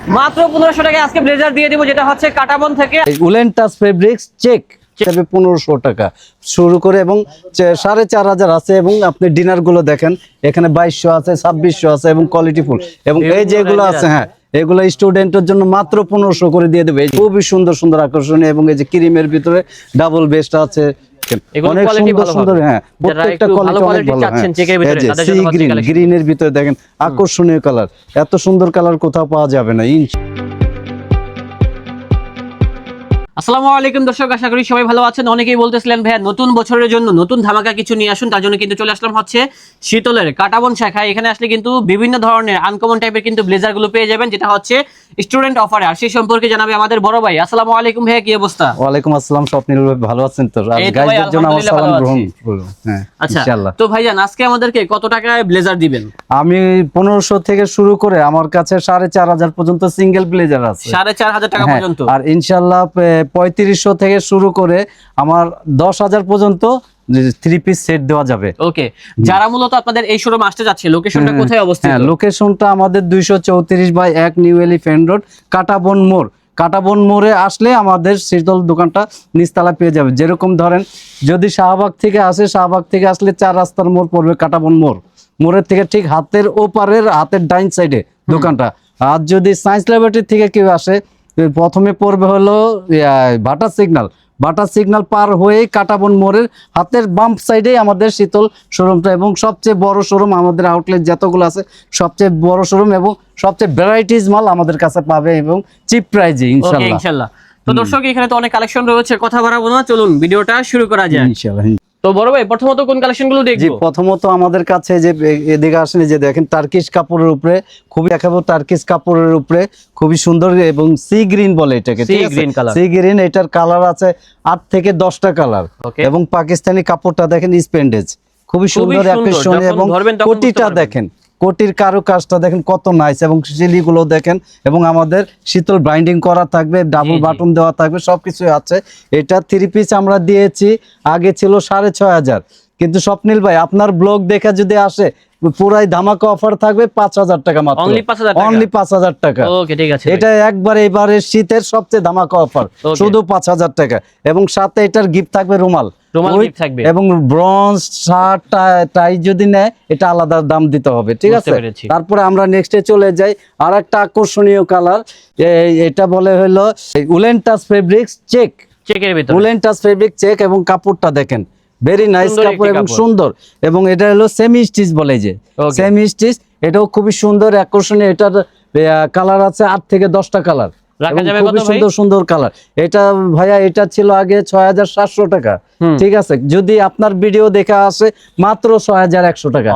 মাত্র 1500 টাকায় আজকে ব্লেজার দিয়ে দিব, যেটা হচ্ছে কাটাবন থেকে। উলেন টাচ ফেব্রিক্স চেক 1500 টাকা শুরু করে এবং 4500 আছে। এবং আপনি ডিনার গুলো দেখেন, এখানে 2200 আছে, 2600 আছে এবং কোয়ালিটি ফুল। এবং এই যেগুলো আছে, হ্যাঁ, এগুলো স্টুডেন্টের জন্য মাত্র 1500 করে দিয়ে দেবে। খুবই সুন্দর সুন্দর আকর্ষণীয়। এবং এই যে ক্রিমের ভিতরে ডাবল বেস্ট আছে, অনেক সুন্দর সুন্দর। হ্যাঁ, প্রত্যেকটা কোয়ালিটি অনেক ভালো। সি গ্রিন, গ্রিনের ভিতরে দেখেন আকর্ষণীয় কালার। এত সুন্দর কালার কোথাও পাওয়া যাবে না। আসসালামু আলাইকুম দর্শক, আশা করি সবাই ভালো আছেন। অনেকেই বলতেছিলেন ভাইয়া নতুন বছরের জন্য নতুন ধামাকা কিছু নিয়ে আসুন, তার জন্য কিন্তু চলে আসলাম হচ্ছে শীতলের কাটাবন শাখায়। এখানে আসলে কিন্তু বিভিন্ন ধরনের আনকমন টাইপের কিন্তু ব্লেজার গুলো পেয়ে যাবেন, যেটা হচ্ছে স্টুডেন্ট অফারে। আর সেই সম্পর্কে জানাবে আমাদের বড় ভাই। আসসালামু আলাইকুম ভাইয়া, কি অবস্থা? ওয়ালাইকুম আসসালাম স্বপ্নিল ভাই, ভালো আছেন তো? গাইজদের জন্য আমার সালাম গ্রহণ করুন। হ্যাঁ, আচ্ছা, ইনশাআল্লাহ। তো ভাইজান আজকে আমাদেরকে কত টাকায় ব্লেজার দিবেন? আমি 1500 থেকে শুরু করে আমার কাছে 4500 পর্যন্ত সিঙ্গেল ব্লেজার আছে। 4500 টাকা পর্যন্ত। আর ইনশাআল্লাহ 3500 থেকে শুরু করে আমার 10000 পর্যন্ত 3 পিস সেট দেওয়া যাবে। ওকে, যারা মূলত আপনাদের এই শোরুম আসতে যাচ্ছে, লোকেশনটা কোথায় অবস্থিত? হ্যাঁ, লোকেশনটা আমাদের 234/1 নিউ এলিফ্যান্ট রোড, কাটাবন মোড়। কাটাবন মোড়ে আসলে আমাদের শীতল দোকানটা নিচতলা পেয়ে যাবে। যেরকম ধরেন যদি শাহবাগ থেকে আসে, শাহবাগ থেকে আসলে 4 রাস্তার মোড় পড়বে কাটাবন মোড়। মোড়ের থেকে ঠিক হাতের ওপারের, হাতের ডাইন সাইডে দোকানটা। আর যদি সায়েন্স ল্যাবরেটরি থেকে কেউ আসে, প্রথমে পড়বে হলো বাটার সিগন্যাল। বাটার সিগন্যাল পার হয়ে কাটাবন মোড়ের হাতের বাম সাইডে আমাদের শীতল শোরুমটা, এবং সবচেয়ে বড় শোরুম। আমাদের আউটলেট যতগুলো আছে সবচেয়ে বড় শোরুম এবং সবচেয়ে ভ্যারাইটিস মাল আমাদের কাছে পাবে এবং চিপ প্রাইজে ইনশাআল্লাহ। তো দর্শক, এখানে তো অনেক কালেকশন রয়েছে, কথা বাড়াবো না, চলুন ভিডিওটা শুরু করা যায় ইনশাআল্লাহ। তো বড় ভাই, প্রথমত কোন কালেকশনগুলো দেখব? জি, প্রথমত আমাদের কাছে যে এদিকে আসেন, যে দেখেন টার্কিশ কাপড়ের উপরে, খুবই দেখাবো টার্কিশ কাপড়ের উপরে খুবই সুন্দর এবং সি গ্রিন বলে এটাকে, ঠিক আছে? সি গ্রিন, এটার কালার আছে 8 থেকে 10টা কালার। এবং পাকিস্তানি কাপড়টা দেখেন স্পেন্ডেজ, খুবই সুন্দর আকর্ষণীয়। এবং কোটিটা দেখেন, কোটির কারুকাজটা দেখেন কত নাইস। এবং সিলিগুলো দেখেন, এবং আমাদের শীতল বাইন্ডিং করা থাকবে, ডাবল বাটন দেওয়া থাকবে, সবকিছু আছে। এটা 3 পিস আমরা দিয়েছি, আগে ছিল 6500। কিন্তু স্বপ্নিল ভাই, আপনার ব্লগ দেখা যদি আসে, পুরাই ধামাকা অফার থাকবে 5000 টাকা মাত্র। অনলি 5000 টাকা। ওকে, ঠিক আছে। এটা একবার এবারে শীতের সবচেয়ে ধামাকা অফার, শুধু 5000 টাকা। এবং সাথে এটার গিফট থাকবে রুমাল এবং ব্রঞ্জ শার্ট টাই যদি নেয়, এটা আলাদা দাম দিতে হবে, ঠিক আছে? তারপরে আমরা নেক্সটে চলে যাই। আর একটা আকর্ষণীয় কালার, এটা বলে হলো woollen touch fabrics check. Woollen touch fabric check, এবং কাপড়টা দেখেন ভেরি নাইস কাপড় এবং সুন্দর। এবং এটা হলো সেমি স্টিচ বলে, যে সেমি স্টিচ, এটাও খুবই সুন্দর আকর্ষণীয়। এটার কালার আছে 8 থেকে 10টা কালার, খুবই সুন্দর সুন্দর কালার। এটা ভাইয়া, এটা ছিল আগে 6700 টাকা, ঠিক আছে? যদি আপনার ভিডিও দেখা আসে মাত্র 6100 টাকা,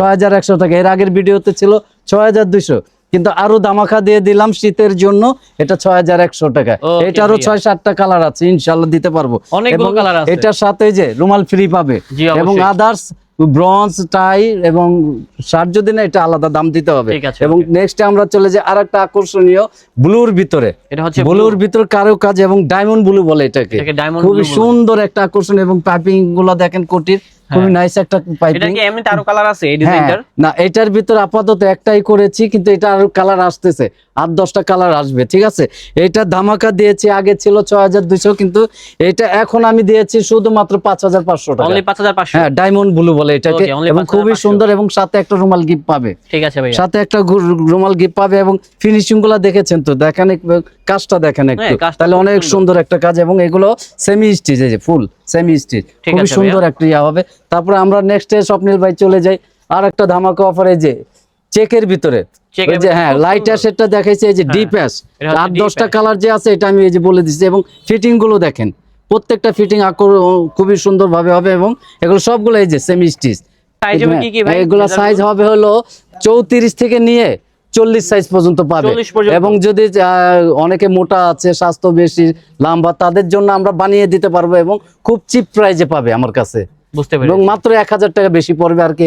6100 টাকা। এর আগের ভিডিওতে ছিল 6200, কিন্তু আরো দামাখা দিয়ে দিলাম শীতের জন্য, এটা 6100 টাকা। এটারও 6-7টা কালার আছে, ইনশাআল্লাহ দিতে পারবো। এটার সাথে যে রুমাল ফ্রি পাবে, এবং আদার্স ব্রঞ্জ টাই এবং শার্ট যদি না, এটা আলাদা দাম দিতে হবে। এবং নেক্সট আমরা চলে যাই আরেকটা আকর্ষণীয় ব্লুর ভিতরে। ব্লুর ভিতর কারো কাজ এবং ডায়মন্ড ব্লু বলে এটাকে, খুবই সুন্দর একটা আকর্ষণ। এবং পাইপিং গুলো দেখেন কোটির, খুবই নাইস একটা পাইপিং। এটা কি এমনিতে আরো কালার আছে এই ডিজাইনটার? না, এটার ভিতর আপাতত একটাই করেছি, কিন্তু এটা আরো কালার আসতেছে, 8-10টা কালার আসবে, ঠিক আছে? এটা ধামাকা দিয়েছি, আগে ছিল 6200, কিন্তু এটা এখন আমি দিয়েছি শুধুমাত্র 5500 টাকা। অনলি 5500। হ্যাঁ, ডায়মন্ড ব্লু বলে এটাকে, এবং খুবই সুন্দর। এবং সাথে একটা রুমাল গিফট পাবে, ঠিক আছে ভাই? সাথে একটা রুমাল গিফট পাবে। এবং ফিনিশিং গুলা দেখেছেন তো, দেখেন কাজটা দেখেন একটু, তাহলে অনেক সুন্দর একটা কাজ। এবং এগুলো সেমি স্টিচ, এই যে ফুল সেমি স্টিচ, খুবই সুন্দর একটা ইয়া হবে। তারপরে আমরা নেক্সট স্বপ্নিল ভাই চলে যাই আর একটা ধামাকা অফারে, যে চেকের ভিতরে, হ্যাঁ, লাইট অ্যাশ এটা দেখাইছে, এই যে ডিপ অ্যাশ 8-10টা কালার যে আছে, এটা আমি এই যে বলে দিচ্ছি। এবং ফিটিং গুলো দেখেন, প্রত্যেকটা ফিটিং খুবই সুন্দর ভাবে হবে। এবং এগুলো সবগুলো এই যে সেমি স্টিচ। এগুলো সাইজ হবে হলো 34 থেকে নিয়ে 40 সাইজ পর্যন্ত পাবে। এবং যদি অনেকে মোটা আছে, স্বাস্থ্য বেশি লম্বা, তাদের জন্য আমরা বানিয়ে দিতে পারবো, এবং খুব চিপ প্রাইজে পাবে আমার কাছে, এবং মাত্র 1000 টাকা বেশি পড়বে আর কি,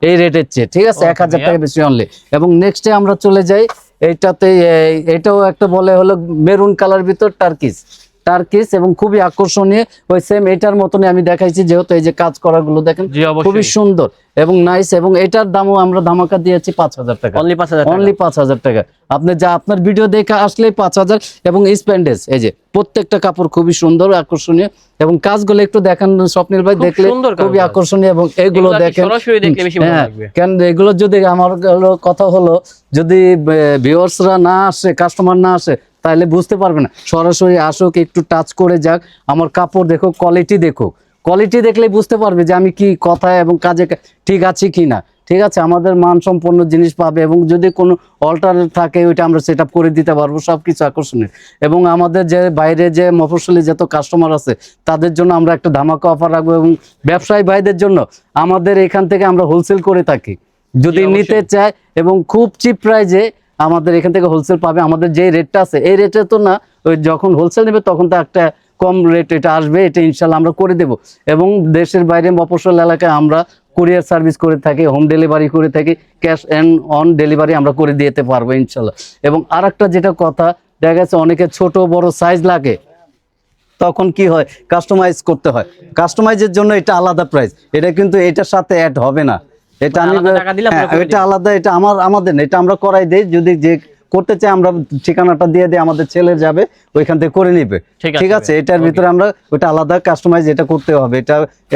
এই রেটের চেয়ে, ঠিক আছে? 1000 টাকা বেশি অনলি। এবং নেক্সটে আমরা চলে যাই এইটাতে, এটাও একটা বলে হলো মেরুন কালার ভিতর টার্কিস, এবং খুবই আকর্ষণীয়। ওই সেম এটার মতনই আমি দেখাইছি, যেহেতু এই যে কাজ করা গুলো দেখেন খুবই সুন্দর। এবং নাইস, এবং এটার দামও আমরা ধামাকা দিয়েছি 5,000 টাকা, অনলি 5,000 টাকা। অনলি 5,000 টাকা। আপনি যা আপনার ভিডিও দেখে আসলে 5,000, এবং স্প্যান্ডেজ এই যে প্রত্যেকটা কাপড় খুবই সুন্দর আকর্ষণীয়, এবং কাজগুলো একটু দেখেন স্বপ্নিল ভাই, খুব দেখলে সুন্দর খুবই কাজ। আকর্ষণীয়, এবং এগুলো এগুলো আর কি দেখেন সরাসরি দেখলে বেশি ভালো হ্যাঁ, লাগবে। কেন এগুলো যদি আমার কথা হলো, যদি ভিউয়ার্সরা না আসে, কাস্টমার না আসে, তাহলে বুঝতে পারবে না। সরাসরি আসুক, একটু টাচ করে যাক, আমার কাপড় দেখো, কোয়ালিটি দেখো, কোয়ালিটি দেখলেই বুঝতে পারবে যে আমি কি কথায় এবং কাজে ঠিক আছি কি না। ঠিক আছে, আমাদের মানসম্পন্ন জিনিস পাবে, এবং যদি কোনো অল্টার থাকে ওইটা আমরা সেট আপ করে দিতে পারবো, সব কিছু আকর্ষণীয়। এবং আমাদের যে বাইরে যে মফস্বলী যত কাস্টমার আছে তাদের জন্য আমরা একটা ধামাকা অফার রাখবো, এবং ব্যবসায়ী ভাইদের জন্য আমাদের এখান থেকে আমরা হোলসেল করে থাকি, যদি অবশ্যই। নিতে চায়, এবং খুব চিপ প্রাইজে আমাদের এখান থেকে হোলসেল পাবে। আমাদের যে রেটটা আছে এই রেটে তো না, ওই যখন হোলসেল নেবে তখন তো একটা কম রেট এটা আসবে, এটা ইনশাল্লাহ আমরা করে দেব। এবং দেশের বাইরে মফস্বল এলাকায় আমরা কুরিয়ার সার্ভিস করে থাকি, হোম ডেলিভারি করে থাকি, ক্যাশ অ্যান্ড অন ডেলিভারি আমরা করে দিতে পারবো ইনশাল্লাহ। এবং আরেকটা যেটা কথা, দেখা গেছে অনেকে ছোট বড় সাইজ লাগে, তখন কি হয়, কাস্টমাইজ করতে হয়। কাস্টমাইজের জন্য এটা আলাদা প্রাইস, এটা কিন্তু এটার সাথে অ্যাড হবে না। এটা আমি আলাদা টাকা দিলে আপনারা করে এটা আলাদা, এটা আমাদের না, এটা আমরা করাই দেই। যদি যে করতে চাই আমরা ঠিকানাটা দিয়ে দিই, আমাদের ছেলে যাবে ওইখান থেকে করে নিবে। ঠিক আছে, এটার ভিতরে আমরা ওটা আলাদা কাস্টমাইজ এটা করতে হবে,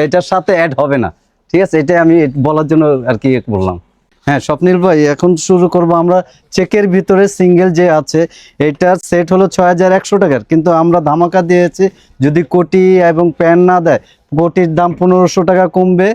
এটার সাথে অ্যাড হবে না। ঠিক আছে, এটাই আমি বলার জন্য আর কি বললাম। হ্যাঁ স্বপ্নিল ভাই, এখন শুরু করব আমরা চেকের ভিতরে সিঙ্গেল যে আছে, এটার সেট হলো 6,100 টাকার, কিন্তু আমরা ধামাকা দিয়েছি, যদি কোটি এবং প্যান না দেয়, কোটির দাম 1,500 টাকা কমবে,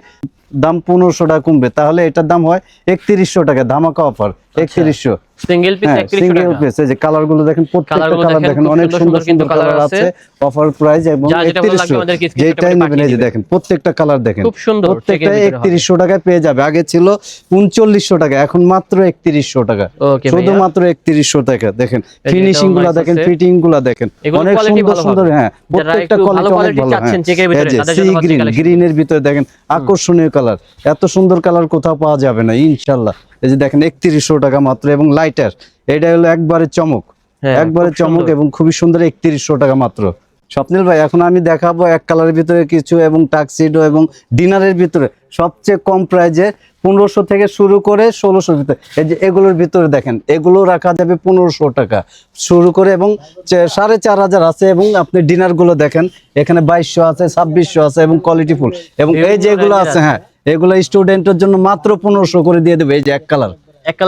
দাম 1,500 টাকা কমবে, তাহলে এটার দাম হয় 3,100 টাকা, ধামাকা অফার 3,100। সিঙ্গেল পিস 3,100 টাকা। পিস, এই যে কালার গুলো দেখেন, প্রত্যেকটা কালার দেখেন, অনেক সুন্দর সুন্দর কালার আছে, অফার প্রাইস, এবং 3,100 যেটাই নেবেন, এই যে দেখেন প্রত্যেকটা কালার দেখেন, খুব সুন্দর, প্রত্যেকটা 3,100 টাকায় পেয়ে যাবে। আগে ছিল 3,900 টাকা, এখন মাত্র 3,100 টাকা, শুধুমাত্র 3,100 টাকা। দেখেন ফিনিশিং গুলা দেখেন, ফিটিং গুলা দেখেন, অনেক সুন্দর সুন্দর। হ্যাঁ, প্রত্যেকটা কোয়ালিটি অনেক ভালো। হ্যাঁ, গ্রিনের ভিতরে দেখেন আকর্ষণীয় কালার, এত সুন্দর কালার কোথাও পাওয়া যাবে না ইনশাল্লাহ। এই যে দেখেন 3,100 টাকা মাত্র, এবং লাইটার, এটা হলো একবারে চমক, একবারে চমক, এবং খুবই সুন্দর, 3,100 টাকা মাত্র। স্বপ্নিল ভাই, এখন আমি দেখাবো এক কালারের ভিতরে কিছু, এবং টাক্সিডো এবং ডিনারের ভিতরে সবচেয়ে কম প্রাইজে 1,500 থেকে শুরু করে 1,600 ভিতরে। এই যে এগুলোর ভিতরে দেখেন, এগুলো রাখা যাবে 1,500 টাকা শুরু করে, এবং 4,500 আছে। এবং আপনি ডিনার গুলো দেখেন, এখানে 2,200 আছে, 2,600 আছে, এবং কোয়ালিটি ফুল। এবং এই যে এগুলো আছে, হ্যাঁ, এগুলো স্টুডেন্টের জন্য মাত্র 1,500 করে দিয়ে দেবে। এই যে এক কালার,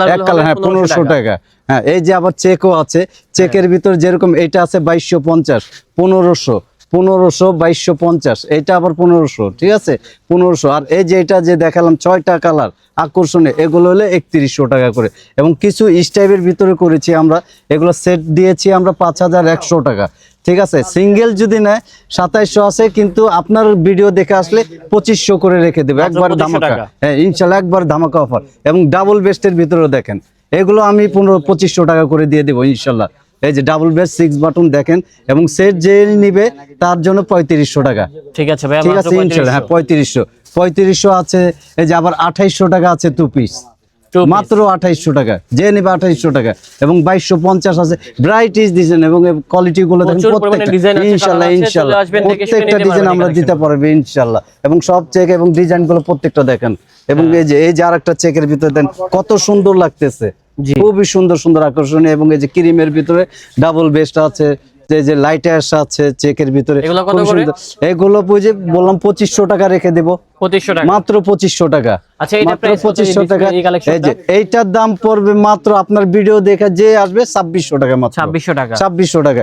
হ্যাঁ 1,500 টাকা। হ্যাঁ, এই যে আবার চেকও আছে, চেকের ভিতর যেরকম এটা আছে 2,250, 1,500, 2,250, এটা আবার 1,500। ঠিক আছে, 1,500। আর এই যে এটা যে দেখালাম 6টা কালার আকর্ষণীয়, এগুলো হলে 3,100 টাকা করে। এবং কিছু স্টাইপের ভিতরে করেছি আমরা, এগুলো সেট দিয়েছি আমরা 5,100 টাকা। ঠিক আছে, সিঙ্গেল যদি নেয় 2,700 আছে, কিন্তু আপনার ভিডিও দেখে আসলে 2,500 করে রেখে দেবে, একবার ধামাকা। হ্যাঁ ইনশাল্লাহ, একবার ধামাকা অফার। এবং ডাবল বেস্টের ভিতরেও দেখেন, এগুলো আমি 2,500 টাকা করে দিয়ে দেবো ইনশাল্লাহ। এই যে ডাবল বেস্ট 6 বাটন দেখেন, এবং সেট যে নিবে তার জন্য 3,500 টাকা। ঠিক আছে ভাই, ঠিক আছে ইনশাল্লাহ। হ্যাঁ 3,500 আছে। এই যে আবার 2,800 টাকা আছে 2 পিস, মাত্র 2,800 টাকা, যে নেবে 2,800 টাকা। এবং 2,250 আছে, ব্রাইটিশ ডিজাইন, এবং কোয়ালিটি গুলো দেখেন প্রত্যেকটা ইনশাল্লাহ, ইনশাল্লাহ প্রত্যেকটা ডিজাইন আমরা দিতে পারবো ইনশাল্লাহ। এবং সব চেক এবং ডিজাইন গুলো প্রত্যেকটা দেখেন। এবং এই যে আরেকটা চেকের ভিতরে দেন, কত সুন্দর লাগতেছে, খুবই সুন্দর সুন্দর আকর্ষণীয়। এবং এই যে ক্রিমের ভিতরে ডাবল বেস্ট আছে, যে লাইটার্স আছে চেকের ভিতরে, এগুলো বুঝে বললাম 2,500 টাকা রেখে দেবো, 2,500 টাকা, মাত্র 2,500 টাকা। আচ্ছা, এটা মাত্র 2,500 টাকা। এই যে এইটার দাম পড়বে মাত্র, আপনার ভিডিও দেখে যে আসবে 2,600 টাকা মাত্র, 2,600 টাকা, 2,600 টাকা।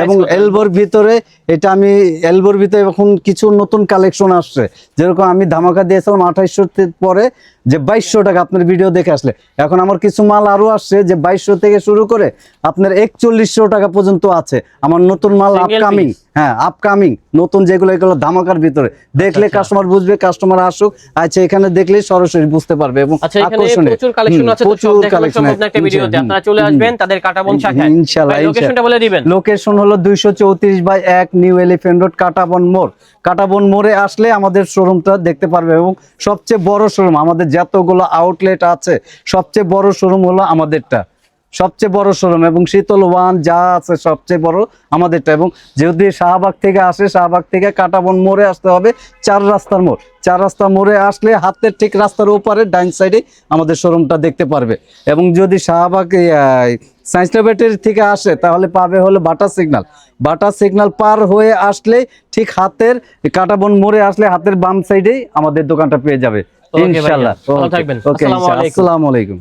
এবং এলবোর ভিতরে, এটা আমি এলবোর ভিতরে এখন কিছু নতুন কালেকশন আসছে, যেরকম আমি ধামাকা দিয়েছিলাম 2,800 পরে যে 2,200 টাকা আপনার ভিডিও দেখে আসলে। এখন আমার কিছু মাল আরো আসছে, যে 2,200 থেকে শুরু করে আপনার 4,100 টাকা পর্যন্ত আছে আমার নতুন মাল, আপকামিং। হ্যাঁ, আপকামিং নতুন যেগুলো, এগুলো ধামাকার ভিতরে দেখলে কাস্টমার বুঝবে, কাস্টমার আসুক, আচ্ছা এখানে দেখলে সরাসরি বুঝতে পারবে। এবং আকর্ষণীয় প্রচুর কালেকশন আছে, প্রচুর কালেকশন একটা ভিডিওতে আপনারা চলে আসবেন তাদের কাটাবন শাখায় ইনশাআল্লাহ। লোকেশনটা বলে দিবেন। লোকেশন হলো 234/1 নিউ এলিফ্যান্ট রোড, কাটাবন মোড়। কাটাবন মোড়ে আসলে আমাদের শোরুমটা দেখতে পারবে, এবং সবচেয়ে বড় শোরুম, আমাদের যতগুলো আউটলেট আছে সবচেয়ে বড় শোরুম হলো আমাদেরটা। সবচেয়ে বড় শোরুম, এবং শীতল ওয়ান যা আছে সবচেয়ে বড় আমাদেরটা। এবং যদি শাহবাগ থেকে আসে, শাহবাগ থেকে কাঁটাবন মোড়ে আসতে হবে, 4 রাস্তার মোড়। 4 রাস্তা মোড়ে আসলে হাতের ঠিক রাস্তার ওপারে ডাইন সাইডে আমাদের শোরুমটা দেখতে পারবে। এবং যদি শাহবাগ সায়েন্স ল্যাবরেটরি থেকে আসে তাহলে পাবে হলো বাটা সিগন্যাল। বাটা সিগন্যাল পার হয়ে আসলে ঠিক হাতের কাঁটাবন মোড়ে আসলে হাতের বাম সাইডেই আমাদের দোকানটা পেয়ে যাবে ইনশাআল্লাহ। ভালো থাকবেন। ওকে, আসসালামু আলাইকুম। আসসালামু আলাইকুম।